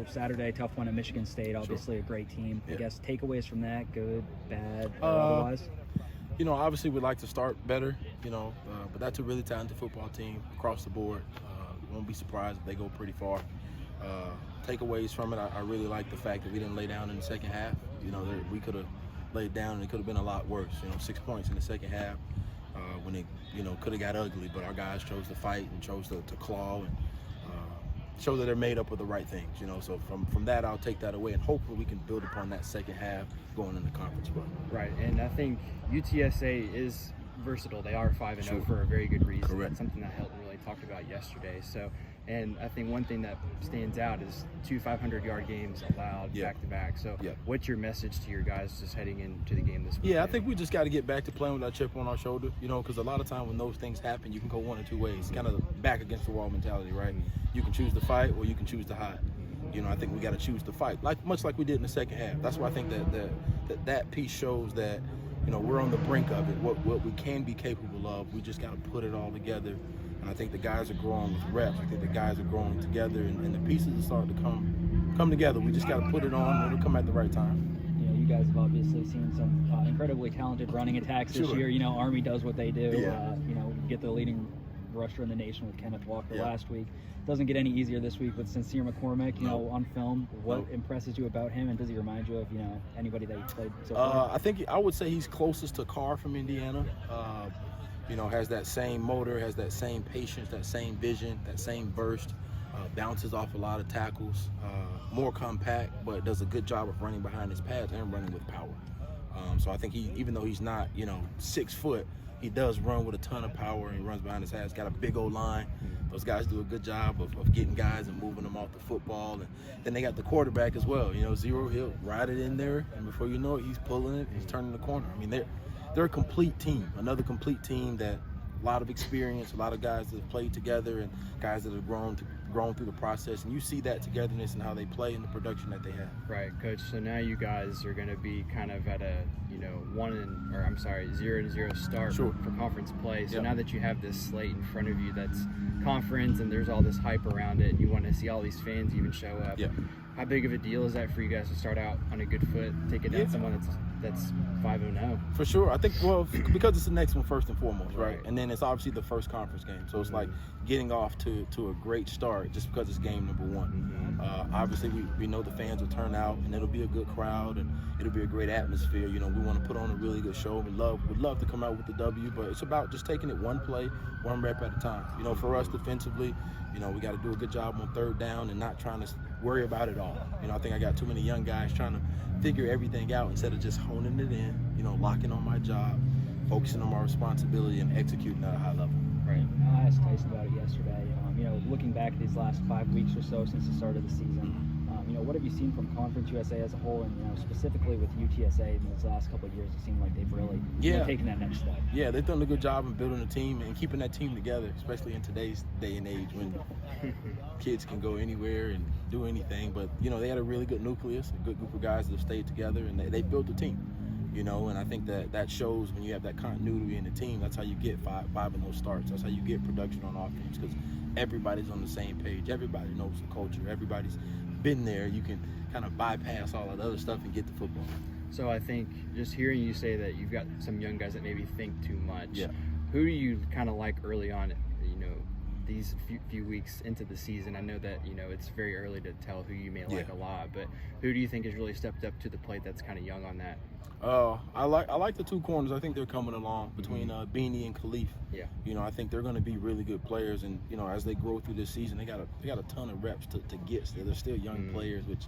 Saturday, tough one at Michigan State, obviously a great team. Yeah. I guess takeaways from that, good, bad, or otherwise? Obviously we'd like to start better, but that's a really talented football team across the board. Won't be surprised if they go pretty far. Takeaways from it, I really like the fact that we didn't lay down in the second half. We could have laid down and it could have been a lot worse. 6 points in the second half when it, could have got ugly, but our guys chose to fight and chose to claw and show that they're made up of the right things, So from that, I'll take that away, and hopefully we can build upon that second half going into conference play. Right, and I think UTSA is versatile. They are 5-0 Sure. for a very good reason. Correct. That's something that Hilton really talked about yesterday. So, and I think one thing that stands out is 2 500-yard games allowed back to back. So, what's your message to your guys just heading into the game this week? Yeah, I think we just got to get back to playing with that chip on our shoulder, because a lot of time when those things happen, you can go one or two ways. Kind of back against the wall mentality, right? You can choose to fight or you can choose to hide. I think we got to choose to fight, much like we did in the second half. That's why I think that piece shows that we're on the brink of it. What we can be capable of, we just got to put it all together. And I think the guys are growing with reps. I think the guys are growing together, and the pieces are starting to come together. We just got to put it on, and it'll come at the right time. You guys have obviously seen some incredibly talented running attacks this year. Army does what they do. Get the leading rusher in the nation with Kenneth Walker last week. Doesn't get any easier this week with Sincere McCormick, on film. What impresses you about him, and does he remind you of, anybody that you played so far? I would say he's closest to Carr from Indiana. Has that same motor, has that same patience, that same vision, that same burst, bounces off a lot of tackles, more compact, but does a good job of running behind his pads and running with power. So I think even though he's not, 6 foot, he does run with a ton of power, and he runs behind his pads. Got a big old line. Those guys do a good job of getting guys and moving them off the football. And then they got the quarterback as well. Zero, he'll ride it in there, and before you know it, he's pulling it, he's turning the corner. I mean, they're a complete team, another complete team that a lot of experience, a lot of guys that have played together and guys that have grown through the process, and you see that togetherness and how they play and the production that they have. Right, Coach. So now you guys are going to be kind of at a 0-0 start for conference play. So now that you have this slate in front of you that's conference and there's all this hype around it, and you want to see all these fans even show up. How big of a deal is that for you guys to start out on a good foot, take it down someone that's 5-0? For sure. I think, because it's the next one first and foremost, right? And then it's obviously the first conference game. So it's like getting off to a great start just because it's game number one. Obviously, we know the fans will turn out, and it'll be a good crowd, and it'll be a great atmosphere. We want to put on a really good show. We'd love to come out with the W, but it's about just taking it one play, one rep at a time. For us defensively, we got to do a good job on third down and not trying to worry about it all. I think I got too many young guys trying to figure everything out instead of just honing it in, locking on my job, focusing on my responsibility, and executing at a high level. Right. I asked Tyson about it yesterday. Looking back at these last 5 weeks or so since the start of the season, what have you seen from Conference USA as a whole, and specifically with UTSA in these last couple of years? It seemed like they've really taken that next step. Yeah, they've done a good job in building a team and keeping that team together, especially in today's day and age when kids can go anywhere and do anything. But they had a really good nucleus, a good group of guys that have stayed together, and they built a team. And I think that shows when you have that continuity in the team. That's how you get five in those starts. That's how you get production on offense, because everybody's on the same page. Everybody knows the culture. Everybody's been there. You can kind of bypass all that other stuff and get the football. So I think just hearing you say that you've got some young guys that maybe think too much. Who do you kind of like early on, these few weeks into the season? I know that, it's very early to tell who you may like a lot, but who do you think has really stepped up to the plate that's kind of young on that? I like the two corners. I think they're coming along between Beanie and Khalif. I think they're going to be really good players, and as they grow through this season, they got a ton of reps to get. So they're still young players, which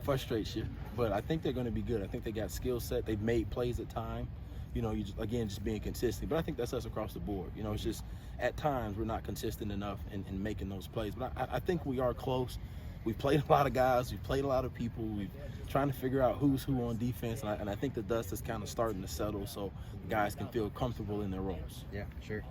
frustrates you, but I think they're going to be good. I think they got skill set. They've made plays at time. You just being consistent. But I think that's us across the board. It's just at times we're not consistent enough in making those plays. But I think we are close. We've played a lot of guys. We've played a lot of people. We're trying to figure out who's who on defense. And I think the dust is kind of starting to settle so guys can feel comfortable in their roles. Yeah, sure.